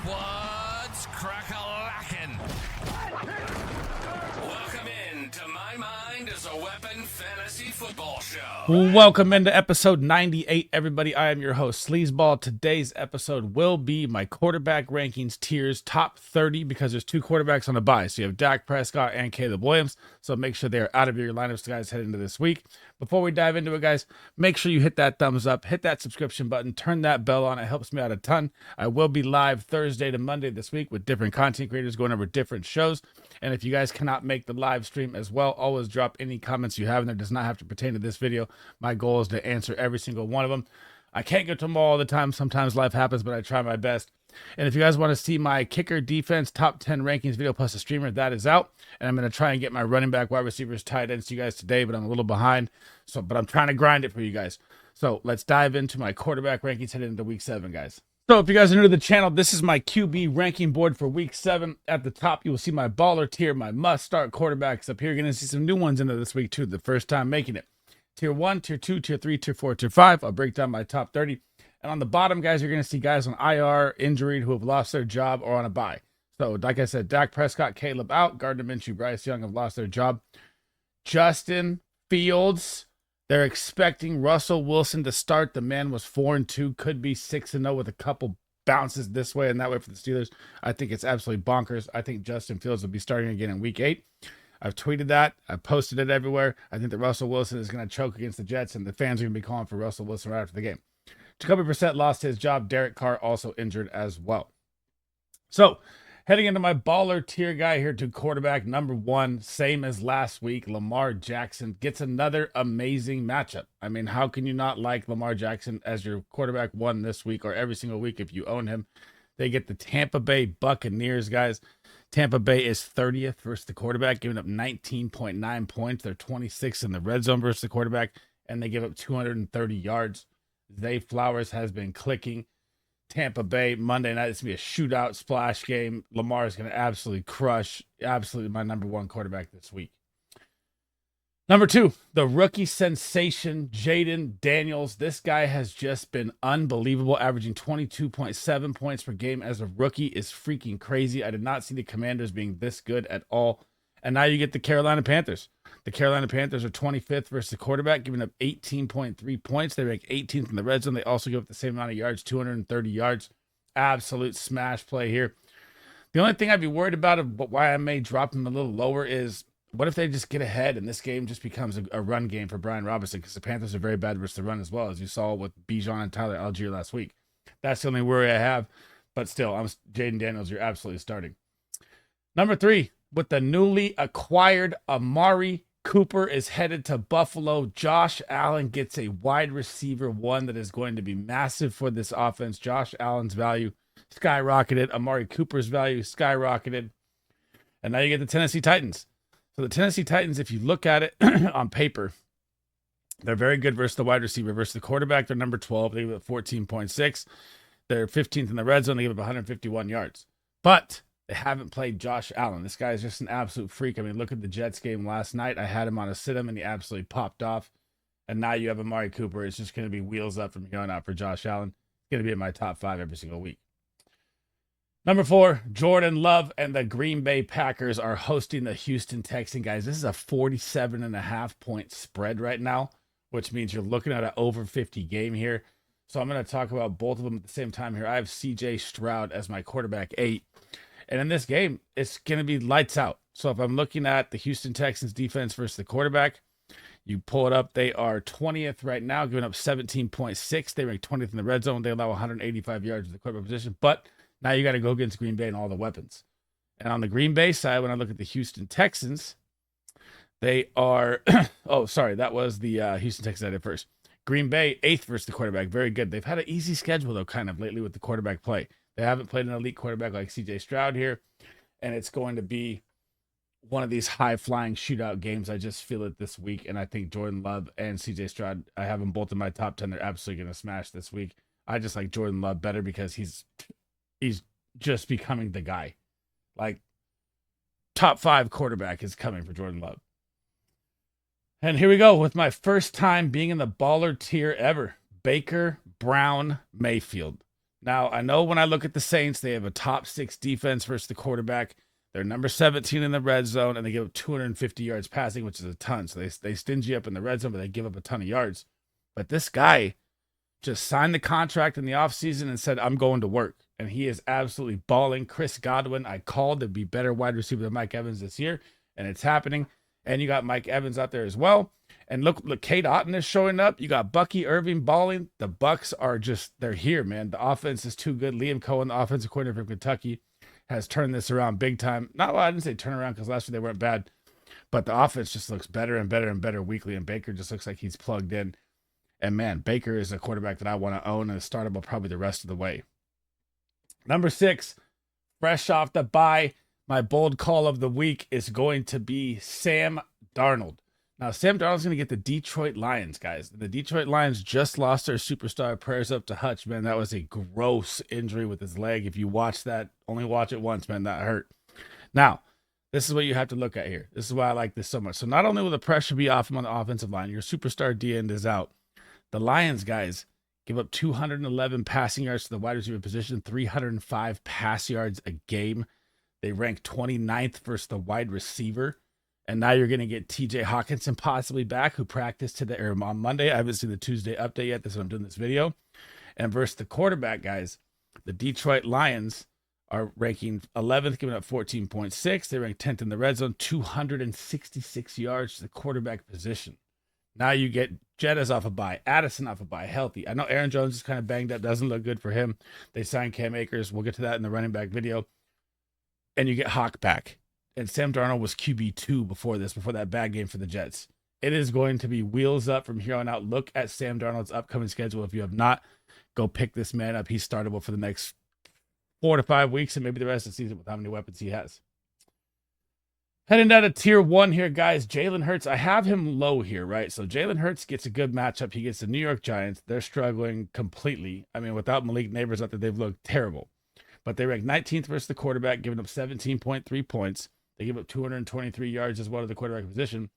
What's crack-a-lackin'? Welcome in to My Mind is a Weapon Fantasy Football Show. Welcome into episode 98, everybody. I am your host, SleezBall. Today's episode will be my quarterback rankings tiers top 30 because there's two quarterbacks on the bye. So you have Dak Prescott and Caleb Williams. So make sure they're out of your lineups, guys, heading into this week. Before we dive into it, guys, make sure you hit that thumbs up, hit that subscription button, turn that bell on. It helps me out a ton. I will be live Thursday to Monday this week with different content creators going over different shows. And if you guys cannot make the live stream as well, always drop any comments you have, and it does not have to pertain to this video. My goal is to answer every single one of them. I can't get to them all the time. Sometimes life happens, but I try my best. And if you guys want to see my kicker defense top 10 rankings video plus a streamer, that is out. And I'm going to try and get my running back, wide receivers, tight ends to you guys today, but I'm a little behind. But I'm trying to grind it for you guys. So let's dive into my quarterback rankings heading into week 7, guys. So if you guys are new to the channel, this is my QB ranking board for week 7. At the top, you will see my baller tier, my must-start quarterbacks. Up here, you're going to see some new ones into this week, too, the first time making it. Tier 1, Tier 2, Tier 3, Tier 4, Tier 5. I'll break down my top 30. And on the bottom, guys, you're going to see guys on IR, injured, who have lost their job or on a bye. So, like I said, Dak Prescott, Caleb out. Gardner Minshew, Bryce Young have lost their job. Justin Fields, they're expecting Russell Wilson to start. The man was 4-2, could be 6-0 with a couple bounces this way and that way for the Steelers. I think it's absolutely bonkers. I think Justin Fields will be starting again in week 8. I've tweeted that. I've posted it everywhere. I think that Russell Wilson is going to choke against the Jets, and the fans are going to be calling for Russell Wilson right after the game. Jacoby Brissett lost his job. Derek Carr also injured as well. So, heading into my baller tier guy here to quarterback number 1, same as last week, Lamar Jackson gets another amazing matchup. I mean, how can you not like Lamar Jackson as your quarterback 1 this week or every single week if you own him? They get the Tampa Bay Buccaneers, guys. Tampa Bay is 30th versus the quarterback, giving up 19.9 points. They're 26th in the red zone versus the quarterback, and they give up 230 yards. Zay Flowers has been clicking. Tampa Bay, Monday night, it's going to be a shootout splash game. Lamar is going to absolutely crush. Absolutely my number 1 quarterback this week. Number 2, the rookie sensation, Jaden Daniels. This guy has just been unbelievable, averaging 22.7 points per game as a rookie is freaking crazy. I did not see the Commanders being this good at all. And now you get the Carolina Panthers. The Carolina Panthers are 25th versus the quarterback, giving up 18.3 points. They rank 18th in the red zone. They also give up the same amount of yards, 230 yards. Absolute smash play here. The only thing I'd be worried about, but why I may drop them a little lower, is what if they just get ahead and this game just becomes a run game for Brian Robinson, because the Panthers are very bad versus the run as well, as you saw with Bijan and Tyler Algier last week. That's the only worry I have. But still, Jaden Daniels, you're absolutely starting. Number 3, with the newly acquired Amari Cooper is headed to Buffalo. Josh Allen gets a wide receiver 1 that is going to be massive for this offense. Josh Allen's value skyrocketed. Amari Cooper's value skyrocketed. And now you get the Tennessee Titans. So the Tennessee Titans, if you look at it on paper, they're very good versus the wide receiver. Versus the quarterback, they're number 12. They give up 14.6. They're 15th in the red zone. They give up 151 yards. But they haven't played Josh Allen. This guy is just an absolute freak. I mean, look at the Jets game last night. I had him on a sit-em, and he absolutely popped off. And now you have Amari Cooper. It's just going to be wheels up from here on out for Josh Allen. It's going to be in my top 5 every single week. Number 4, Jordan Love and the Green Bay Packers are hosting the Houston Texans. Guys, this is a 47.5 point spread right now, which means you're looking at an over 50 game here. So I'm going to talk about both of them at the same time here. I have CJ Stroud as my quarterback 8. And in this game, it's going to be lights out. So if I'm looking at the Houston Texans defense versus the quarterback, you pull it up. They are 20th right now, giving up 17.6. They rank 20th in the red zone. They allow 185 yards to the quarterback position. But now you got to go against Green Bay and all the weapons. And on the Green Bay side, when I look at the Houston Texans, they are, oh, sorry, that was the Houston Texans I did first. Green Bay, 8th versus the quarterback. Very good. They've had an easy schedule, though, kind of lately with the quarterback play. They haven't played an elite quarterback like CJ Stroud here. And it's going to be one of these high-flying shootout games. I just feel it this week. And I think Jordan Love and CJ Stroud, I have them both in my top 10. They're absolutely going to smash this week. I just like Jordan Love better because he's just becoming the guy. Like, top 5 quarterback is coming for Jordan Love. And here we go with my first time being in the baller tier ever. Baker Brown Mayfield. Now, I know when I look at the Saints, they have a top 6 defense versus the quarterback. They're number 17 in the red zone, and they give up 250 yards passing, which is a ton. So they stingy up in the red zone, but they give up a ton of yards. But this guy just signed the contract in the offseason and said, I'm going to work. And he is absolutely balling. Chris Godwin, I called to be better wide receiver than Mike Evans this year, and it's happening. And you got Mike Evans out there as well. And look, Kate Otten is showing up. You got Bucky Irving balling. The Bucks are just, they're here, man. The offense is too good. Liam Cohen, the offensive coordinator from Kentucky, has turned this around big time. Not, well, I didn't say turn around because last year they weren't bad, but the offense just looks better and better and better weekly. And Baker just looks like he's plugged in. And man, Baker is a quarterback that I want to own and startable probably the rest of the way. Number 6, fresh off the bye, my bold call of the week is going to be Sam Darnold. Now, Sam Darnold's going to get the Detroit Lions, guys. The Detroit Lions just lost their superstar. Prayers up to Hutch, man. That was a gross injury with his leg. If you watch that, only watch it once, man. That hurt. Now, this is what you have to look at here. This is why I like this so much. So not only will the pressure be off him on the offensive line, your superstar D end is out. The Lions, guys, give up 211 passing yards to the wide receiver position, 305 pass yards a game. They rank 29th versus the wide receiver. And now you're going to get TJ Hawkinson possibly back, who practiced today or on Monday. I haven't seen the Tuesday update yet. That's when I'm doing this video. And versus the quarterback, guys, the Detroit Lions are ranking 11th, giving up 14.6. They rank 10th in the red zone, 266 yards to the quarterback position. Now you get Jettas off a bye, Addison off a bye, healthy. I know Aaron Jones is kind of banged up, doesn't look good for him. They signed Cam Akers. We'll get to that in the running back video. And you get Hawk back. And Sam Darnold was QB2 before that bad game for the Jets. It is going to be wheels up from here on out. Look at Sam Darnold's upcoming schedule. If you have not, go pick this man up. He's startable for the next 4 to 5 weeks and maybe the rest of the season with how many weapons he has. Heading down to tier 1 here, guys. Jalen Hurts. I have him low here, right? So Jalen Hurts gets a good matchup. He gets the New York Giants. They're struggling completely. I mean, without Malik Neighbors out there, they've looked terrible. But they rank 19th versus the quarterback, giving up 17.3 points. They give up 223 yards as well to the quarterback position.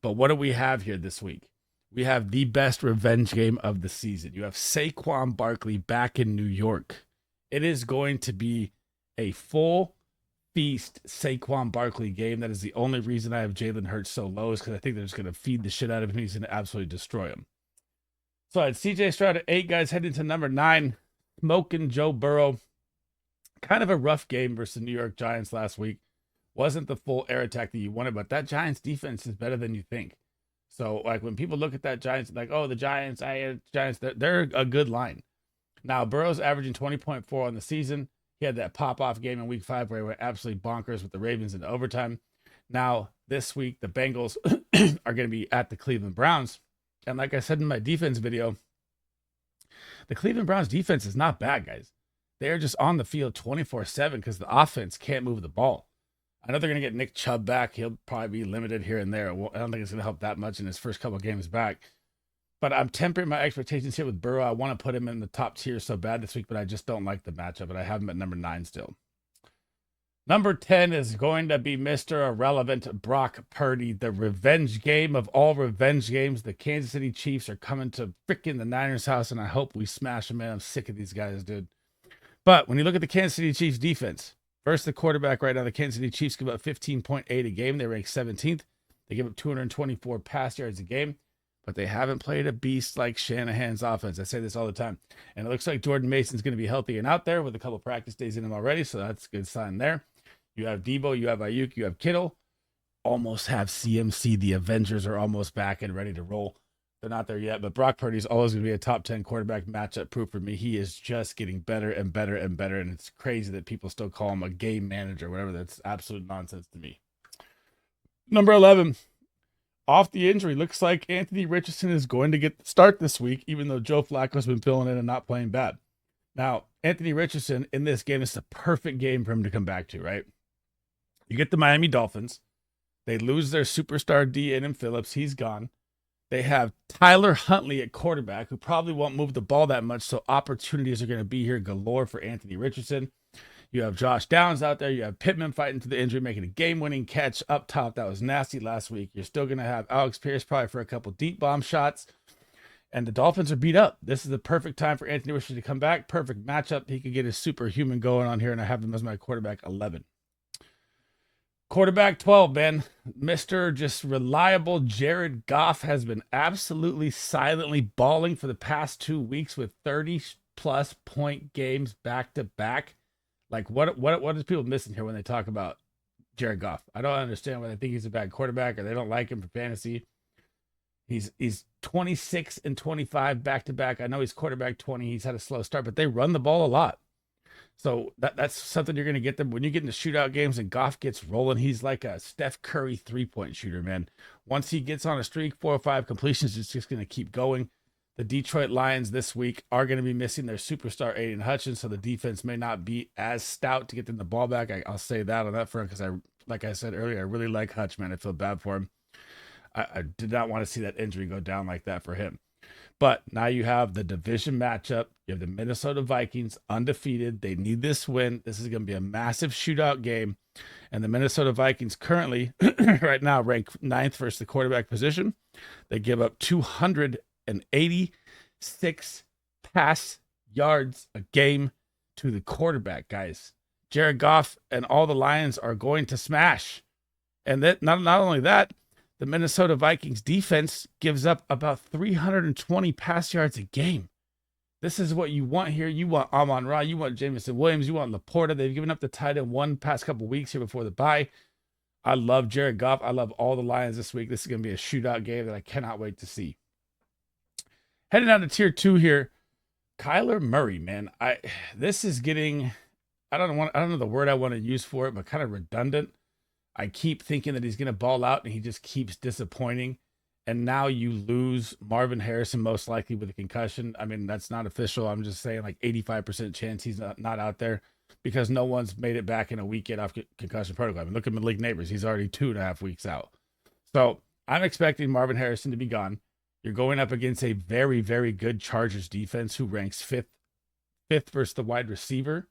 But what do we have here this week? We have the best revenge game of the season. You have Saquon Barkley back in New York. It is going to be a full feast Saquon Barkley game. That is the only reason I have Jalen Hurts so low, is because I think they're just going to feed the shit out of him. He's going to absolutely destroy him. So I had CJ Stroud at 8, guys, heading to number 9. Smoking Joe Burrow. Kind of a rough game versus the New York Giants last week. Wasn't the full air attack that you wanted, but that Giants defense is better than you think. So, like, when people look at that Giants, like, oh, the Giants, they're a good line. Now, Burrow's averaging 20.4 on the season. He had that pop-off game in week 5 where he went absolutely bonkers with the Ravens in overtime. Now, this week, the Bengals are going to be at the Cleveland Browns. And like I said in my defense video, the Cleveland Browns defense is not bad, guys. They're just on the field 24/7 because the offense can't move the ball. I know they're going to get Nick Chubb back. He'll probably be limited here and there. I don't think it's going to help that much in his first couple of games back. But I'm tempering my expectations here with Burrow. I want to put him in the top tier so bad this week, but I just don't like the matchup. But I have him at number 9 still. Number 10 is going to be Mr. Irrelevant Brock Purdy. The revenge game of all revenge games. The Kansas City Chiefs are coming to freaking the Niners house, and I hope we smash them, man. I'm sick of these guys, dude. But when you look at the Kansas City Chiefs defense, first, the quarterback right now, the Kansas City Chiefs give up 15.8 a game. They rank 17th. They give up 224 pass yards a game, but they haven't played a beast like Shanahan's offense. I say this all the time. And it looks like Jordan Mason's going to be healthy and out there with a couple practice days in him already, so that's a good sign there. You have Debo, you have Ayuk, you have Kittle. Almost have CMC. The Avengers are almost back and ready to roll. They're not there yet, but Brock Purdy is always going to be a top 10 quarterback matchup proof for me. He is just getting better and better and better, and it's crazy that people still call him a game manager, whatever. That's absolute nonsense to me. Number 11, off the injury, looks like Anthony Richardson is going to get the start this week, even though Joe Flacco's been filling in and not playing bad. Now, Anthony Richardson in this game is the perfect game for him to come back to, right? You get the Miami Dolphins. They lose their superstar D. Adam Phillips. He's gone. They have Tyler Huntley at quarterback, who probably won't move the ball that much, so opportunities are going to be here galore for Anthony Richardson. You have Josh Downs out there. You have Pittman fighting to the injury, making a game-winning catch up top. That was nasty last week. You're still going to have Alex Pierce probably for a couple deep bomb shots. And the Dolphins are beat up. This is the perfect time for Anthony Richardson to come back. Perfect matchup. He could get his superhuman going on here, and I have him as my quarterback 11. Quarterback 12, man. Mr. Just reliable Jared Goff has been absolutely silently balling for the past 2 weeks with 30-plus point games back to back. Like, what is people missing here when they talk about Jared Goff? I don't understand why they think he's a bad quarterback or they don't like him for fantasy. He's 26 and 25 back to back. I know he's quarterback 20. He's had a slow start, but they run the ball a lot. So that's something you're going to get them when you get into shootout games and Goff gets rolling. He's like a Steph Curry 3-point shooter, man. Once he gets on a streak, 4 or 5 completions, it's just going to keep going. The Detroit Lions this week are going to be missing their superstar Aiden Hutchins, so the defense may not be as stout to get them the ball back. I'll say that on that front because like I said earlier, I really like Hutch, man. I feel bad for him. I did not want to see that injury go down like that for him. But now you have the division matchup. You have the Minnesota Vikings undefeated. They need this win. This is going to be a massive shootout game. And the Minnesota Vikings currently, right now, rank 9th versus the quarterback position. They give up 286 pass yards a game to the quarterback, guys. Jared Goff and all the Lions are going to smash. And that not only that, the Minnesota Vikings defense gives up about 320 pass yards a game. This is what you want here. You want Amon-Ra, you want Jameson Williams, you want Laporta. They've given up the tight end one past couple weeks here before the bye. I love Jared Goff. I love all the Lions this week. This is going to be a shootout game that I cannot wait to see. Heading down to tier 2 here, Kyler Murray, man. This is getting, I don't know the word I want to use for it, but kind of redundant. I keep thinking that he's going to ball out and he just keeps disappointing. And now you lose Marvin Harrison, most likely with a concussion. I mean, that's not official. I'm just saying like 85% chance he's not out there because no one's made it back in a week yet off concussion protocol. I mean, look at Malik Neighbors. He's already 2.5 weeks out. So I'm expecting Marvin Harrison to be gone. You're going up against a very, very good Chargers defense who ranks fifth versus the wide receiver.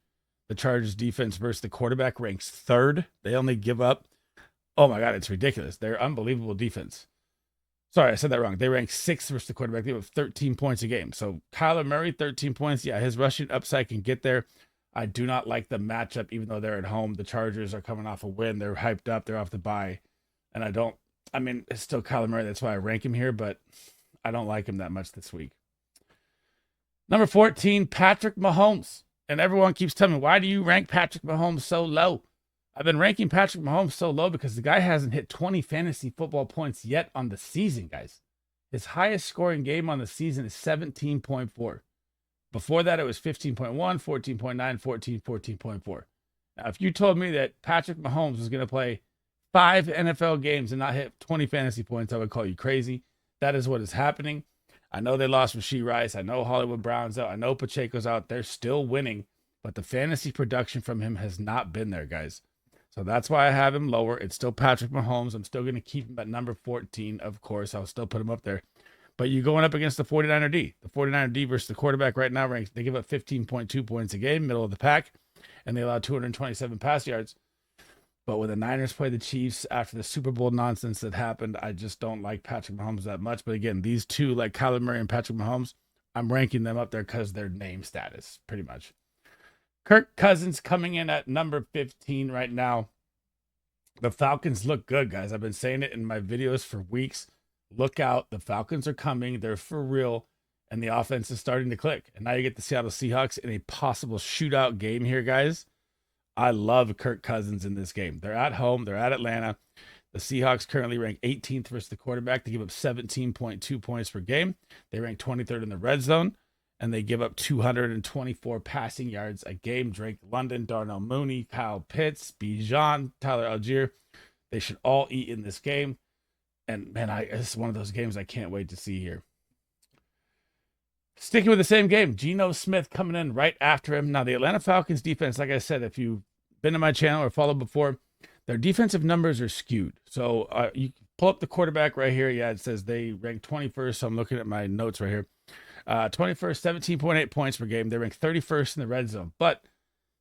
The Chargers defense versus the quarterback ranks 3rd. They only give up, oh my God, it's ridiculous. They're unbelievable defense. Sorry, I said that wrong. They rank 6th versus the quarterback. They have 13 points a game. So Kyler Murray, 13 points. Yeah, his rushing upside can get there. I do not like the matchup, even though they're at home. The Chargers are coming off a win. They're hyped up. They're off the bye. And it's still Kyler Murray. That's why I rank him here, but I don't like him that much this week. Number 14, Patrick Mahomes. And everyone keeps telling me, why do you rank Patrick Mahomes so low? I've been ranking Patrick Mahomes so low because the guy hasn't hit 20 fantasy football points yet on the season, guys. His highest scoring game on the season is 17.4. Before that, it was 15.1, 14.9, 14, 14.4. Now, if you told me that Patrick Mahomes was going to play 5 NFL games and not hit 20 fantasy points, I would call you crazy. That is what is happening. I know they lost Rashee Rice. I know Hollywood Brown's out. I know Pacheco's out. They're still winning, but the fantasy production from him has not been there, guys. So that's why I have him lower. It's still Patrick Mahomes. I'm still going to keep him at number 14, of course. I'll still put him up there. But you're going up against the 49er D. The 49er D versus the quarterback right now ranks, they give up 15.2 points a game, middle of the pack, and they allow 227 pass yards. But when the Niners play the Chiefs after the Super Bowl nonsense that happened, I just don't like Patrick Mahomes that much. But again, these two, like Kyler Murray and Patrick Mahomes, I'm ranking them up there because their name status, pretty much. Kirk Cousins coming in at number 15 right now. The Falcons look good, guys. I've been saying it in my videos for weeks. Look out. The Falcons are coming. They're for real. And the offense is starting to click. And now you get the Seattle Seahawks in a possible shootout game here, guys. I love Kirk Cousins in this game. They're at home. They're at Atlanta. The Seahawks currently rank 18th versus the quarterback. They give up 17.2 points per game. They rank 23rd in the red zone. And they give up 224 passing yards a game. Drake London, Darnell Mooney, Kyle Pitts, Bijan, Tyler Algier. They should all eat in this game. And, man, it's one of those games I can't wait to see here. Sticking with the same game, Geno Smith coming in right after him. Now, the Atlanta Falcons defense, like I said, if you've been to my channel or followed before, their defensive numbers are skewed. So you pull up the quarterback right here. Yeah, it says they rank 21st. So I'm looking at my notes right here. 21st, 17.8 points per game. They rank 31st in the red zone. But,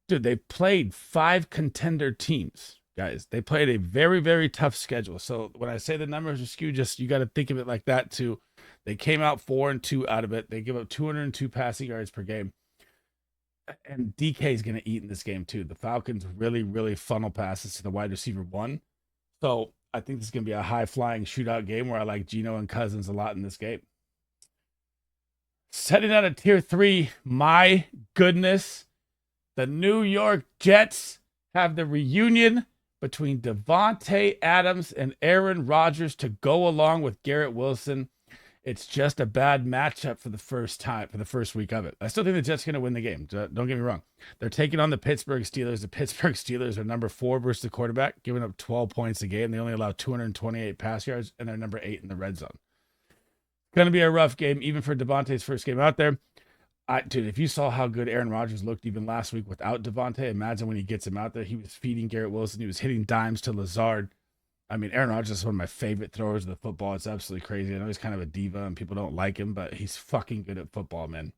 dude, they played 5 contender teams, guys. They played a very, very tough schedule. So when I say the numbers are skewed, just you got to think of it like that too. They came out 4-2 out of it. They give up 202 passing yards per game. And DK is going to eat in this game too. The Falcons really, really funnel passes to the wide receiver one. So I think this is going to be a high-flying shootout game where I like Geno and Cousins a lot in this game. Setting out of tier 3, my goodness, the New York Jets have the reunion between Davante Adams and Aaron Rodgers to go along with Garrett Wilson. It's just a bad matchup for the first week of it. I still think the Jets are going to win the game. Don't get me wrong. They're taking on the Pittsburgh Steelers. The Pittsburgh Steelers are number 4 versus the quarterback, giving up 12 points a game. They only allow 228 pass yards, and they're number 8 in the red zone. Going to be a rough game, even for Davante's first game out there. Dude, if you saw how good Aaron Rodgers looked even last week without Davante, imagine when he gets him out there. He was feeding Garrett Wilson. He was hitting dimes to Lazard. I mean, Aaron Rodgers is one of my favorite throwers of the football. It's absolutely crazy. I know he's kind of a diva and people don't like him, but he's fucking good at football, man.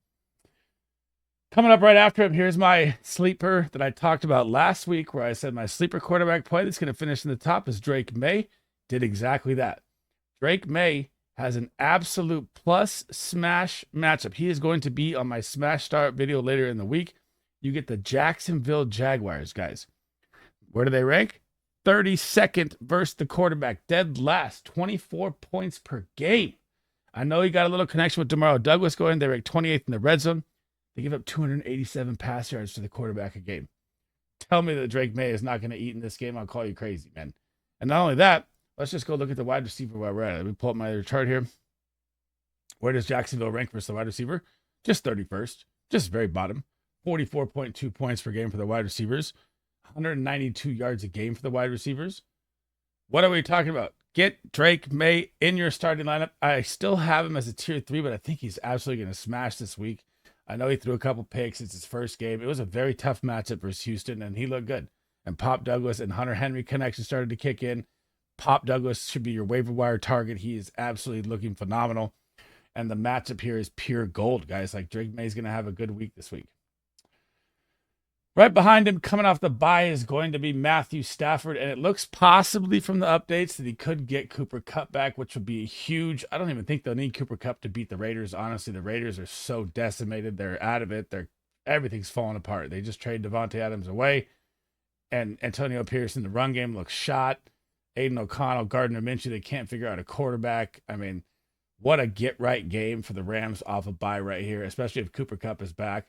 Coming up right after him, here's my sleeper that I talked about last week, where I said my sleeper quarterback play that's going to finish in the top is Drake May. Did exactly that. Drake May has an absolute plus smash matchup. He is going to be on my smash start video later in the week. You get the Jacksonville Jaguars, guys. Where do they rank? 32nd versus the quarterback, dead last, 24 points per game. I know he got a little connection with Demario Douglas going. They rank 28th in the red zone. They give up 287 pass yards to the quarterback a game. Tell me that Drake May is not going to eat in this game. I'll call you crazy, man. And not only that, let's just go look at the wide receiver while we're at it. Let me pull up my chart here. Where does Jacksonville rank versus the wide receiver? Just 31st, just very bottom. 44.2 points per game for the wide receivers. 192 yards a game for the wide receivers. What are we talking about? Get Drake May in your starting lineup. I still have him as a tier 3, but I think he's absolutely going to smash this week. I know he threw a couple picks. It's his first game. It was a very tough matchup versus Houston, and he looked good. And Pop Douglas and Hunter Henry connection started to kick in. Pop Douglas should be your waiver wire target. He is absolutely looking phenomenal. And the matchup here is pure gold, guys. Like, Drake May is going to have a good week this week. Right behind him, coming off the bye, is going to be Matthew Stafford, and it looks possibly from the updates that he could get Cooper Kupp back, which would be huge. I don't even think they'll need Cooper Kupp to beat the Raiders. Honestly, the Raiders are so decimated. They're out of it. Everything's falling apart. They just traded Davante Adams away, and Antonio Pierce in the run game looks shot. Aiden O'Connell, Gardner Minshew, they can't figure out a quarterback. I mean, what a get-right game for the Rams off a bye right here, especially if Cooper Kupp is back.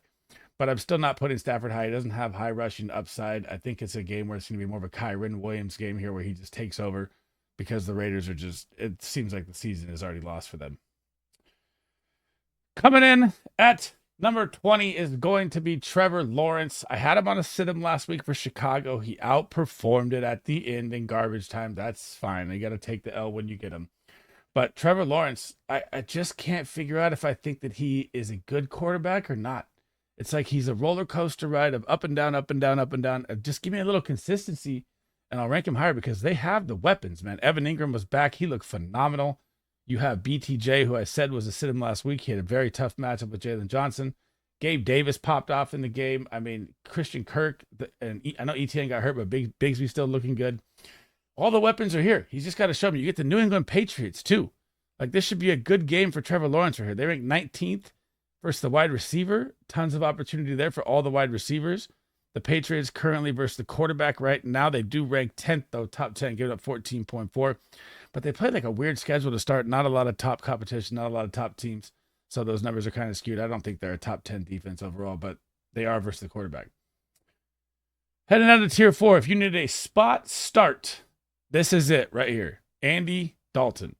But I'm still not putting Stafford high. He doesn't have high rushing upside. I think it's a game where it's going to be more of a Kyren Williams game here where he just takes over because the Raiders are just, it seems like the season is already lost for them. Coming in at number 20 is going to be Trevor Lawrence. I had him on a sit-em last week for Chicago. He outperformed it at the end in garbage time. That's fine. You got to take the L when you get him. But Trevor Lawrence, I just can't figure out if I think that he is a good quarterback or not. It's like he's a roller coaster ride of up and down, up and down, up and down. Just give me a little consistency, and I'll rank him higher because they have the weapons, man. Evan Ingram was back. He looked phenomenal. You have BTJ, who I said was a sit-em last week. He had a very tough matchup with Jalen Johnson. Gabe Davis popped off in the game. I mean, Christian Kirk, and I know ETN got hurt, but Bigsby's still looking good. All the weapons are here. He's just got to show me. You get the New England Patriots, too. Like, this should be a good game for Trevor Lawrence right here. They rank 19th. Versus the wide receiver, tons of opportunity there for all the wide receivers. The Patriots currently versus the quarterback right now. They do rank 10th, though, top 10, giving up 14.4. But they play like a weird schedule to start. Not a lot of top competition, not a lot of top teams. So those numbers are kind of skewed. I don't think they're a top 10 defense overall, but they are versus the quarterback. Heading out to tier 4, if you need a spot start, this is it right here. Andy Dalton.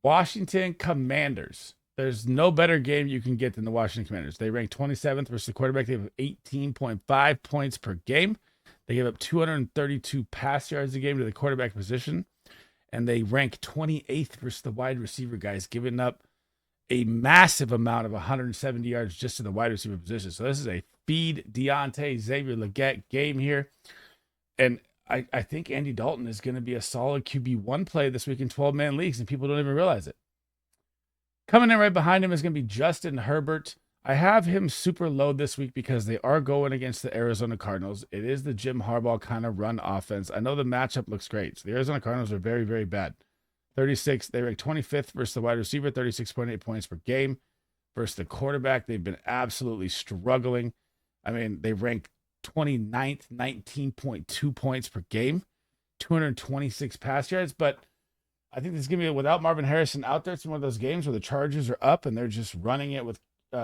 Washington Commanders. There's no better game you can get than the Washington Commanders. They rank 27th versus the quarterback. They have 18.5 points per game. They give up 232 pass yards a game to the quarterback position. And they rank 28th versus the wide receiver guys, giving up a massive amount of 170 yards just to the wide receiver position. So this is a feed Deontay Xavier Legette game here. And I think Andy Dalton is going to be a solid QB1 play this week in 12-man leagues, and people don't even realize it. Coming in right behind him is going to be Justin Herbert. I have him super low this week because they are going against the Arizona Cardinals. It is the Jim Harbaugh kind of run offense. I know the matchup looks great. So the Arizona Cardinals are very, very bad. 36. They rank 25th versus the wide receiver, 36.8 points per game. Versus the quarterback, they've been absolutely struggling. I mean, they rank 29th, 19.2 points per game, 226 pass yards. But I think this is going to be without Marvin Harrison out there. It's one of those games where the Chargers are up and they're just running it with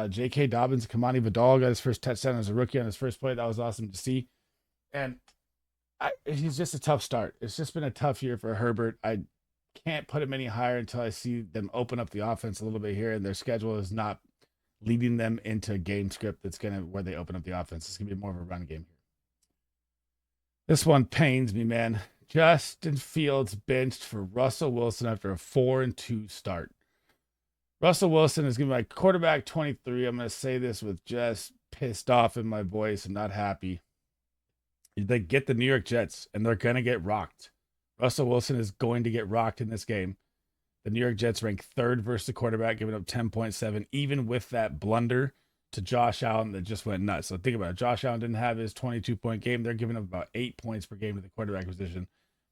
J.K. Dobbins. Kamani Vidal got his first touchdown as a rookie on his first play. That was awesome to see. And he's just a tough start. It's just been a tough year for Herbert. I can't put him any higher until I see them open up the offense a little bit here, and their schedule is not leading them into a game script that's going to where they open up the offense. It's going to be more of a run game here. This one pains me, man. Justin Fields benched for Russell Wilson after a 4-2 start. Russell Wilson is going to be my quarterback 23. I'm going to say this with just pissed off in my voice. I'm not happy. They get the New York Jets, and they're going to get rocked. Russell Wilson is going to get rocked in this game. The New York Jets rank third versus the quarterback, giving up 10.7, even with that blunder to Josh Allen that just went nuts. So think about it. Josh Allen didn't have his 22-point game. They're giving up about 8 points per game to the quarterback position.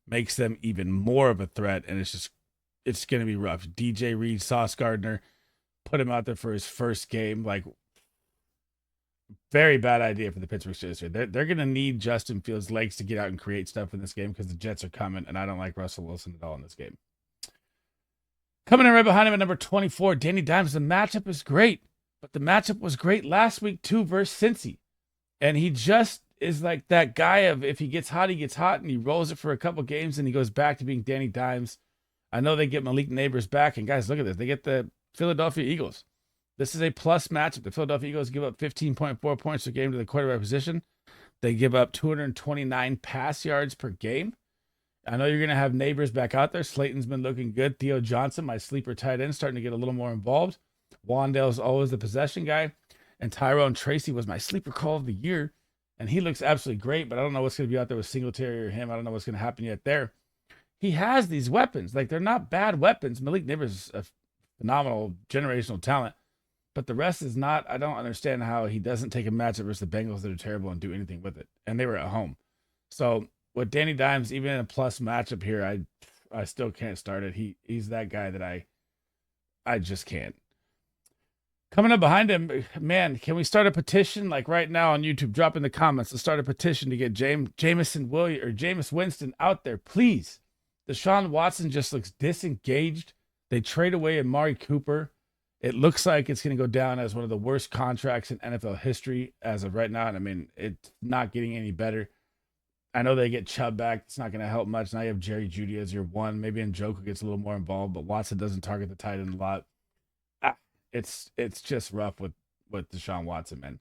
Makes them even more of a threat, and it's going to be rough. DJ Reed, Sauce Gardner, put him out there for his first game. Like, very bad idea for the Pittsburgh Steelers here. They're going to need Justin Fields' legs to get out and create stuff in this game because the Jets are coming, and I don't like Russell Wilson at all in this game. Coming in right behind him at number 24, Danny Dimes. The matchup is great, but the matchup was great last week too versus Cincy. And he just is like that guy of if he gets hot, he gets hot, and he rolls it for a couple games, and he goes back to being Danny Dimes. I know they get Malik Neighbors back, and guys, look at this. They get the Philadelphia Eagles. This is a plus matchup. The Philadelphia Eagles give up 15.4 points per game to the quarterback position. They give up 229 pass yards per game. I know you're going to have Neighbors back out there. Slayton's been looking good. Theo Johnson, my sleeper tight end, starting to get a little more involved. Wandale's always the possession guy. And Tyrone Tracy was my sleeper call of the year. And he looks absolutely great, but I don't know what's going to be out there with Singletary or him. I don't know what's going to happen yet there. He has these weapons. Like, they're not bad weapons. Malik Neighbors is a phenomenal generational talent. But the rest is not. I don't understand how he doesn't take a matchup versus the Bengals that are terrible and do anything with it. And they were at home. So with Danny Dimes, even in a plus matchup here, I still can't start it. He's that guy that I just can't. Coming up behind him, man, can we start a petition? Like right now on YouTube, drop in the comments. Let's start a petition to get Jameis Winston out there, please. Deshaun Watson just looks disengaged. They trade away Amari Cooper. It looks like it's going to go down as one of the worst contracts in NFL history as of right now. And I mean, it's not getting any better. I know they get Chubb back. It's not going to help much. Now you have Jerry Jeudy as your one. Maybe Njoku gets a little more involved, but Watson doesn't target the tight end a lot. It's just rough with Deshaun Watson, man.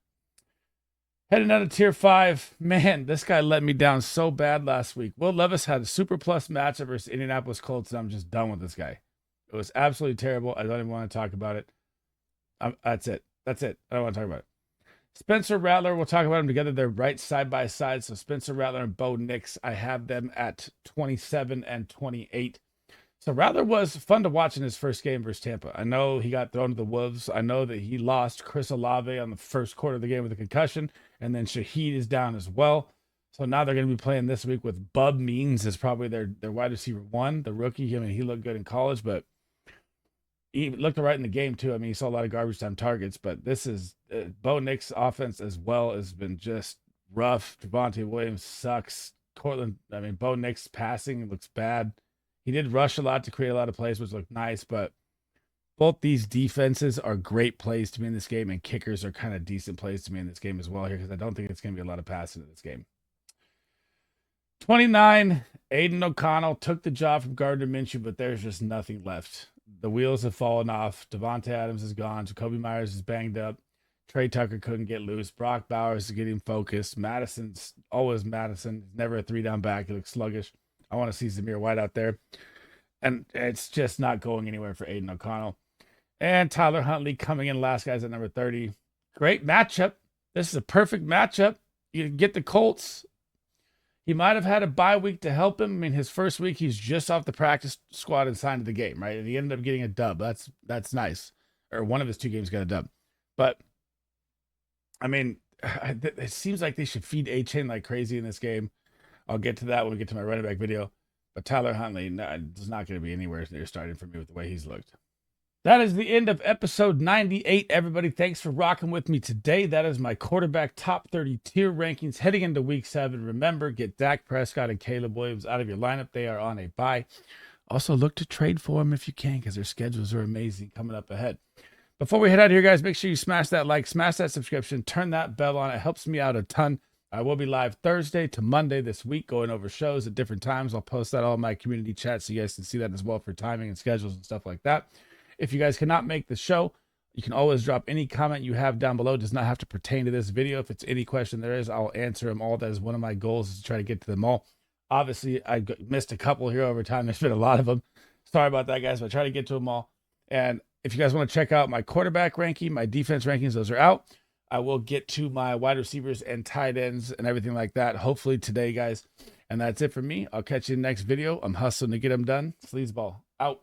Heading out of tier 5, man, this guy let me down so bad last week. Will Levis had a super plus matchup versus Indianapolis Colts, and I'm just done with this guy. It was absolutely terrible. I don't even want to talk about it. That's it. I don't want to talk about it. Spencer Rattler, we'll talk about them together. They're right side by side. So Spencer Rattler and Bo Nix, I have them at 27 and 28. So Rattler was fun to watch in his first game versus Tampa. I know he got thrown to the wolves. I know that he lost Chris Olave on the first quarter of the game with a concussion. And then Shaheed is down as well. So now they're going to be playing this week with Bub Means as probably their wide receiver one, the rookie. I mean, he looked good in college, but he looked all right in the game too. I mean, he saw a lot of garbage time targets, but this is Bo Nix offense as well has been just rough. Javonte Williams sucks. Bo Nix passing looks bad. He did rush a lot to create a lot of plays, which looked nice, but both these defenses are great plays to me in this game, and kickers are kind of decent plays to me in this game as well here, because I don't think it's going to be a lot of passing in this game. 29, Aiden O'Connell took the job from Gardner Minshew, but there's just nothing left. The wheels have fallen off. Devontae Adams is gone. Jacoby Myers is banged up. Trey Tucker couldn't get loose. Brock Bowers is getting focused. Madison's always Madison. Never a 3-down back. He looks sluggish. I want to see Zamir White out there. And it's just not going anywhere for Aiden O'Connell. And Tyler Huntley coming in last, guys, at number 30. Great matchup. This is a perfect matchup. You get the Colts. He might have had a bye week to help him. I mean, his first week, he's just off the practice squad and signed to the game, right? And he ended up getting a dub. That's nice. Or one of his 2 games got a dub. But, I mean, it seems like they should feed A-Chain like crazy in this game. I'll get to that when we get to my running back video. But Tyler Huntley is not going to be anywhere near starting for me with the way he's looked. That is the end of episode 98. Everybody, thanks for rocking with me today. That is my quarterback top 30 tier rankings heading into week 7. Remember, get Dak Prescott and Caleb Williams out of your lineup. They are on a bye. Also, look to trade for them if you can, because their schedules are amazing coming up ahead. Before we head out of here, guys, make sure you smash that like, smash that subscription, turn that bell on. It helps me out a ton. I will be live Thursday to Monday this week, going over shows at different times. I'll post that all in my community chat so you guys can see that as well for timing and schedules and stuff like that. If you guys cannot make the show, you can always drop any comment you have down below. It does not have to pertain to this video. If it's any question there is, I'll answer them all. That is one of my goals, is to try to get to them all. Obviously, I missed a couple here over time. There's been a lot of them. Sorry about that, guys, but I try to get to them all. And if you guys want to check out my quarterback ranking, my defense rankings, those are out. I will get to my wide receivers and tight ends and everything like that, hopefully today, guys. And that's it for me. I'll catch you in the next video. I'm hustling to get them done. SleezBall out.